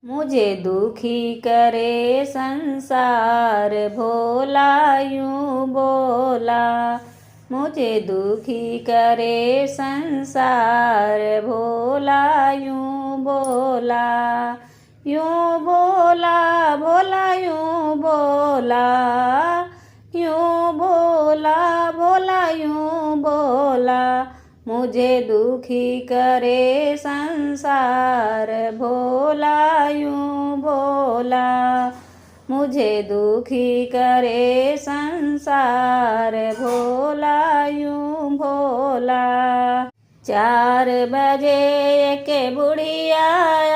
मुझे दुखी करे संसार, भोला यूं बोला। मुझे दुखी करे संसार, भोला यूं बोला। यूं बोला भोला यूं बोला। यूं बोला भोला यूं बोला। मुझे दुखी करे संसार, भोला यूं बोला। मुझे दुखी करे संसार, भोला यूं बोला। 4 बजे एक बुढ़िया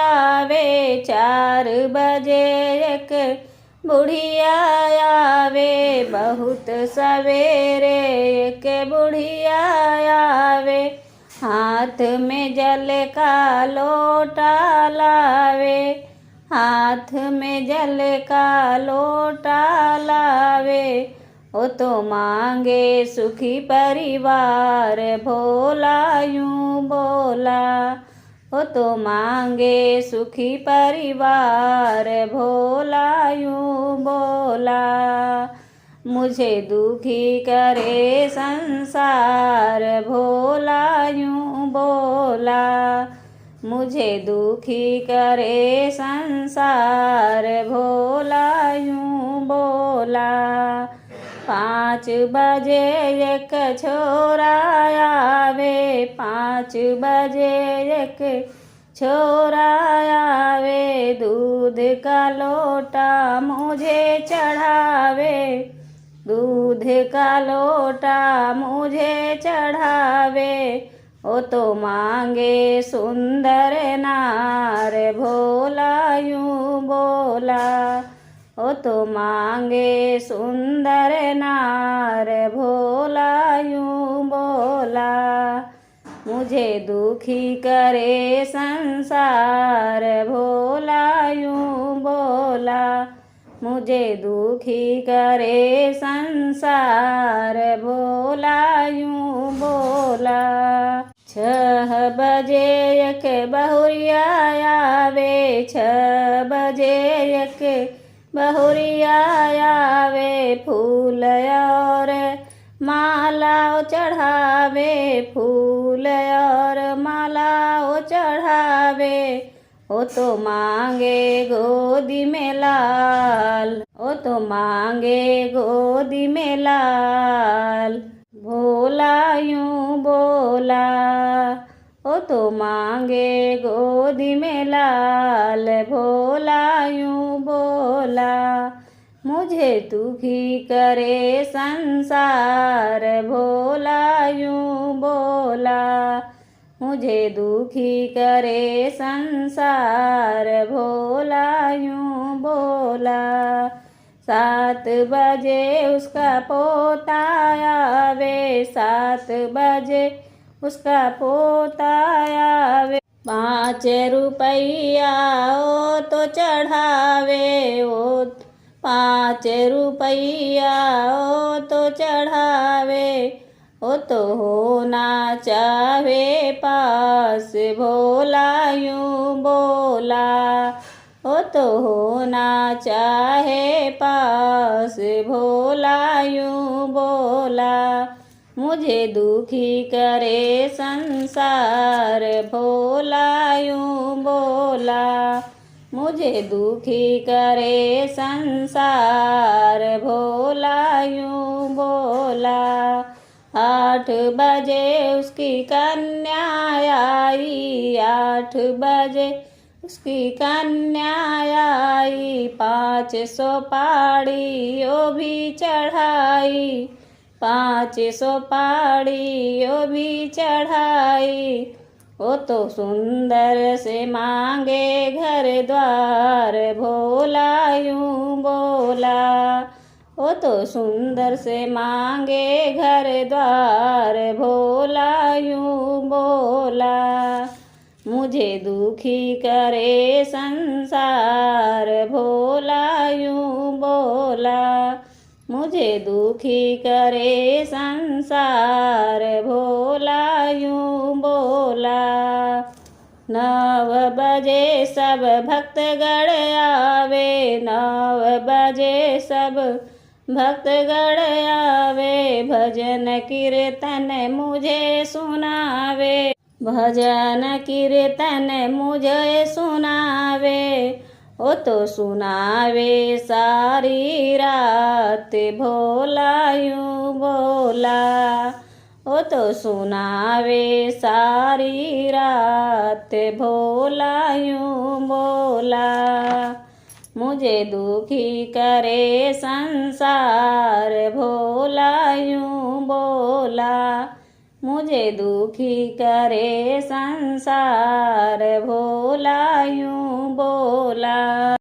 आवे, 4 बजे एक बुढ़िया आवे। बहुत सवेरे एक बुढ़िया आवे, हाथ में जल का लोटा लावे। हाथ में जल का लोटा लावे। ओ तो मांगे सुखी परिवार, भोला यूं बोला। ओ तो मांगे सुखी परिवार, भोला यूं बोला। मुझे दुखी करे संसार, भोला यूं बोला। मुझे दुखी करे संसार, भोला यूं बोला। 5 बजे एक छोरा आवे, 5 बजे एक छोरा आवे। दूध का लोटा मुझे चढ़ावे, दूध का लोटा मुझे चढ़ावे। ओ तो मांगे सुंदर नार, भोला यूं बोला। ओ तो मांगे सुंदर नार, भोला यूं बोला। मुझे दुखी करे संसार, भोला यूं बोला। मुझे दुखी करे संसार, भोला यूं बोला। 6 बजे एक बहुरिया आवे, 6 बजे एक बहुरिया आवे। फूल और माला चढ़ावे, फूल और माला चढ़ावे। ओ तो मांगे गोदी में लाल, ओ तो मांगे गोदी में लाल, भोला यूं बोला। ओ तो मांगे गोदी में लाल, भोला यूं बोला। मुझे दुखी करे संसार, भोला यूं बोला। मुझे दुखी करे संसार, भोला यूं बोला। 7 बजे उसका पोता आवे, 7 बजे उसका पोता आवे। 5 रुपया ओ तो चढ़ावे, ओ 5 रुपया ओ तो चढ़ावे। ओ तो होना चाहे पास, भोला यूं बोला। ओ तो होना चाहे पास, भोला यूं बोला। मुझे दुखी करे संसार, भोला यूं बोला। मुझे दुखी करे संसार, भोला यूं बोला। 8 बजे उसकी कन्या आई, 8 बजे उसकी कन्या आई। 500 पाड़ी ओ भी चढ़ाई, 500 पाड़ी ओ भी चढ़ाई। ओ तो सुंदर से मांगे घर द्वार, भोला यूं बोला। ओ तो सुंदर से मांगे घर द्वार, भोला यूं बोला। मुझे दुखी करे संसार, भोला यूं बोला। मुझे दुखी करे संसार, भोला यूं बोला। 9 बजे सब भक्तगण आवे, 9 बजे सब भक्तगण आवे, भजन कीर्तन मुझे सुनावे, भजन कीर्तन मुझे सुनावे। ओ तो सुनावे सारी रात भोला यूं बोला, ओ तो सुनावे सारी रात भोला यूं बोला। मुझे दुखी करे संसार भोला यूं बोला, मुझे दुखी करे संसार भोला यूं बोला।